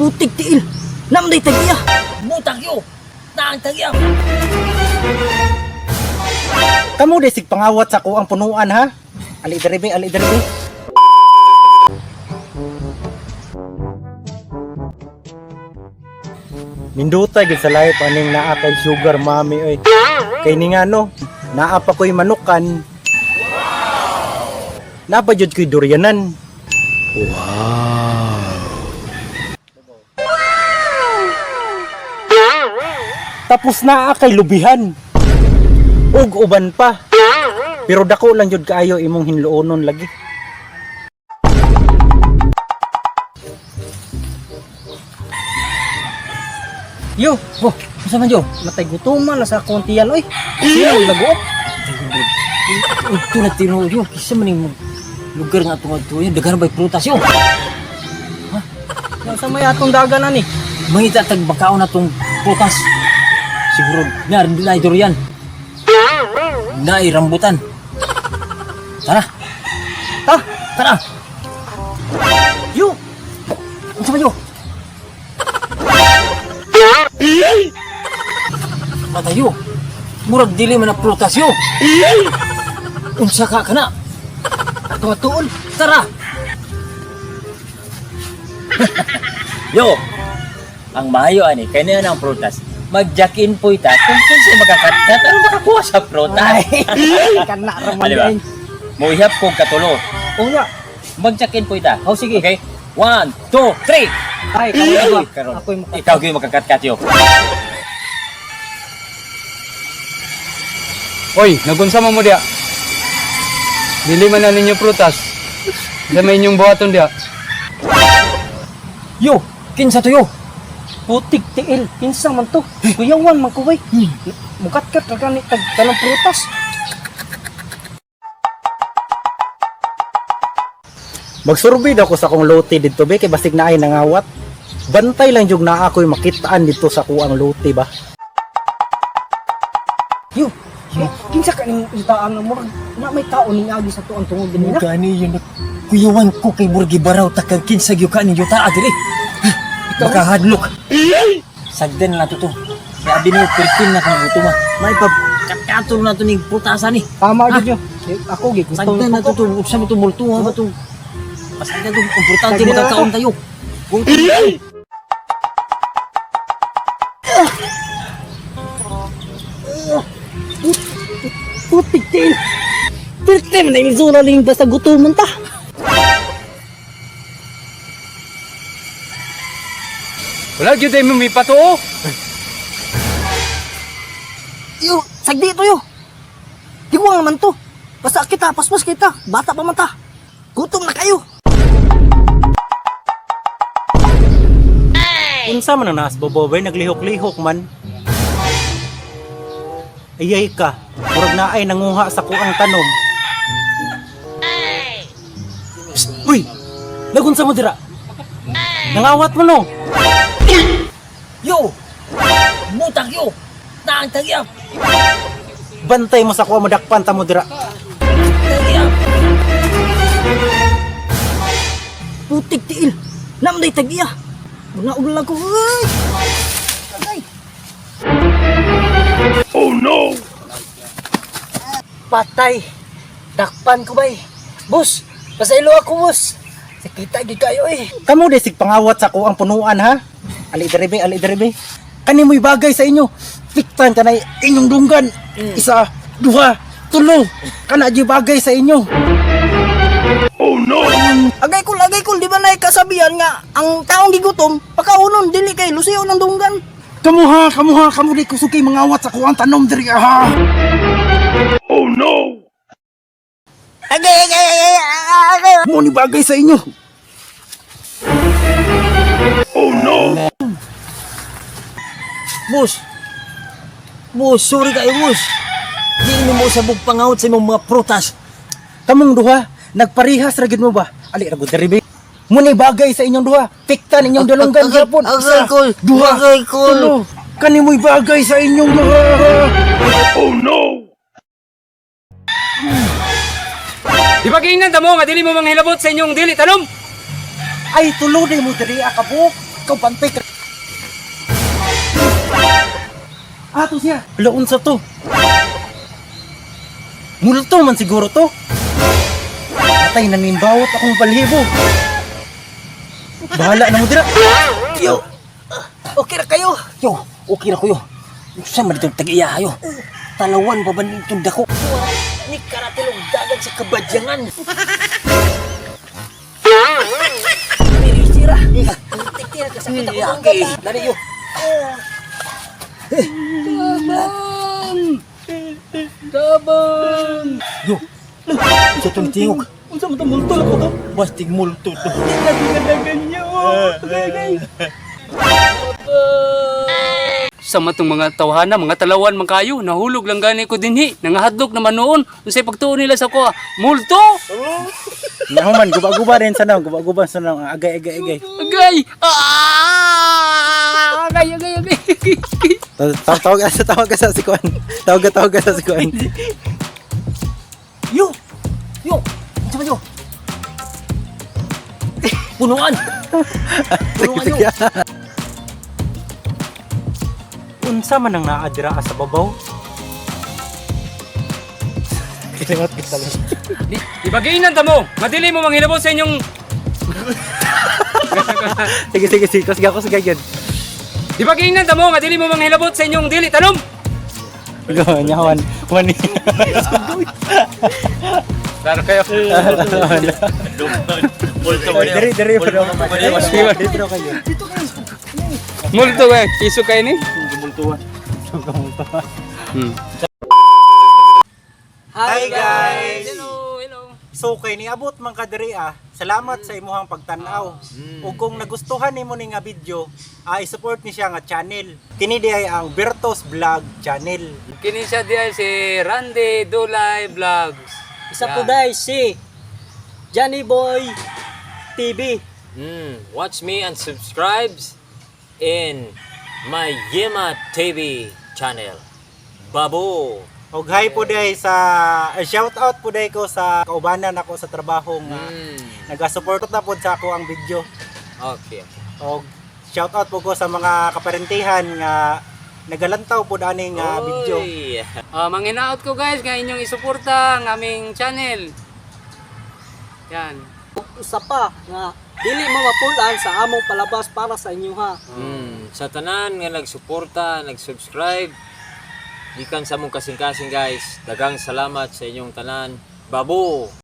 Putik tiil. Namday tagiya. Butak yo. Naang tagiya. Kamu desig pangawat sa kuang punuan ha? Ali diribe, ali diribe. Mindutay gid sa life aning naa kay sugar mami oy. Kay ni nga no, naa pa ko'y manukan. Napa jud ko'y durianan. Tapos naa kay lubihan. Ug uban pa. Pero dako lang jud kaayo imong hinluonon lagi. Yo, oh, masa man yo? Matay gutuman la sa kontiyan oy. Siya lago. Ito na tino yo, kisa man yung lugar nga tungod to, dagan bay prutas yo. Ha? Sa may atong dagan ani. Mangita tag bakaon na tong prutas. Siguro na durian. Na rambutan. Tara. Tara. Yo. Unsa man yo? Matayo. Murag dili man na prutas yo. Unsa ka kana? Ato tuon. Tara. Yo, ang mayo ani kay na ang prutas. Mag-jack-in po ita kung siya makakatkat ano makakuha sa prutas. Kana ra man Diba? yan. Muhiyap kong katulo. Unya. Mag-jack-in po ita. Oh sige. Okay? 1, 2, 3. Ay, karon Karon. ako'y Ikaw gyud makakatkat yo. Oy, nagunsa mo dia. Dili man na ninyo prutas. Sa may inyong buhaton dia. Yo, kinsa to yo? Putik tiil, kinsa man to? Kuyawan man ko bay. Mukat-kat ka ni tag tanang prutas. Magsurbid ako sa kong lote dito be kay basig na ay nangawat. Bantay lang jud na ako'y makitaan dito sa kuang lote ba. Yo, kinsa ka ning itaan mo? Na may tao ning agi sa tuang tungod din na. Gani yun kuyawan ko kay Burgi Baraw takag kinsa gyud ka ninyo taa diri. Makahadlok. Sagdan na to. Sabi niyo pertin na kang gutom ah. May pagkatkato na to ning putasan ni. Tama jud yo. Ako gi gusto Sagdan na to uksa mo to multo ha ba to. Pasagdan to importante mo kaon tayo. Putik tiil. Pirte man na ilzura ling basta gutomon ta. Wala gyud ay mumipat oo. Yo, sagdi to yo. Di ko naman to. Basta kita, paspas kita. Bata pa man ta. Gutom na kayo. Unsa man ang naas bobobay naglihok-lihok man. Ayay ka, murag na ay nanguha sa kuang tanom. Psst, uy! Nagunsa mo dira? Nangawat mo no? Yo! Butak yo! Naang tagyap! Bantay mo sa kuang madakpan ta mo dira. Tagyap! Putik tiil. Namday tagiya. Ulang ko. Ay! Ay! Patay. Dakpan ko bay. Boss, pasaylo ako boss. Sakita gi kayo eh. Kamu desig pangawat sa kuang punuan ha? Ali diribe, ali diribe. Kani mo'y bagay sa inyo. Piktan ka na inyong dunggan. Isa, duha, tulo. Kana di bagay sa inyo. Agay kul, di ba na kasabihan nga ang taong gigutom, pakaunon dili kay lusiyo ng dunggan. Kamu di kusuki mangawat sa kuang tanom diri ha? Agay. Mo ni bagay sa inyo. Boss, sorry kayo boss. Di mo sabog pangawat sa imong mga prutas. Kamong duha, nagparihas ra gid mo ba? Ali ra gud diribe. Mo ni bagay sa inyong duha. Piktan inyong dalunggan gyapon. Isa, duha, tulo. Kani mo'y bagay sa inyong duha. Di ba giingnan mo nga dili mo manghilabot sa inyong dili tanom? Ay tulo di mo diri akabok. Ikaw pantay ka. Ato siya. Hala, unsa to? Multo man siguro to. Patay na nimbawot akong balhibo. Bahala na mo dira. Yo. Okay ra kayo. Yo, okay ra kuyo. Sa man itong tag-iyahayo. Talawan pa ba nitong dako? Ni karatilong dagat sa kabadyangan. Sira. Tikira ka sakit ako ng gata. Dari yo. Tabang! Yo. Sa itong tingog. Unsa man to multo ko to? Bastig multo to. Sa matong mga tawhana, mga talawan man kayo, nahulog lang gani ko dinhi, nangahadlok naman noon. Unsay pagtuon nila sa ko, multo! Nahuman guba-guba rin sa naw, guba-guba sa naw, agay. Agay! Ah! Agay! Tawag ka sa sikuan. Tawag ka sa sikuan. Yo! Yo! Sama yo! Punuan! Punuan yo! Unsa man ang naadira sa babaw? Kilimot kita lang. Ibagiinan ta mo! Madili mo manghilabot sa inyong... Sige, kusga yun. Ibagiinan ta mo! Madili mo manghilabot sa inyong dili talom! Ikaw, nyawan. Mani. Laro kayo. Dari pa daw. Dito kayo. Multo kayo. Iso kayo ni? Multuan. Hi guys! Hello! So kay niabot man ka diri salamat sa imuhang pagtan-aw. Ug kung nagustuhan nimo ni nga video, i-support ni siya nga channel. Kini diay ang Bertos Vlog channel. Kini siya diya si Randy Dulay Vlogs. Isa po dahil si Johnny Boy TV. Watch me and subscribe in my Yema TV channel. Babu. Og hi po diay sa shout out po diay ko sa kaubanan ako sa trabaho nga naga-support na po sa ako ang video. Okay. Og shout out po ko sa mga kaparentihan nga nagalantaw po daning video. Oy. Manghinaot ko guys nga inyong isuporta ang aming channel. Yan. Usa pa nga dili mo mapulan sa among palabas para sa inyo ha. Sa tanan nga nagsuporta, nag-subscribe, gikan sa mong kasing-kasing guys. Dagang salamat sa inyong tanan. Babu.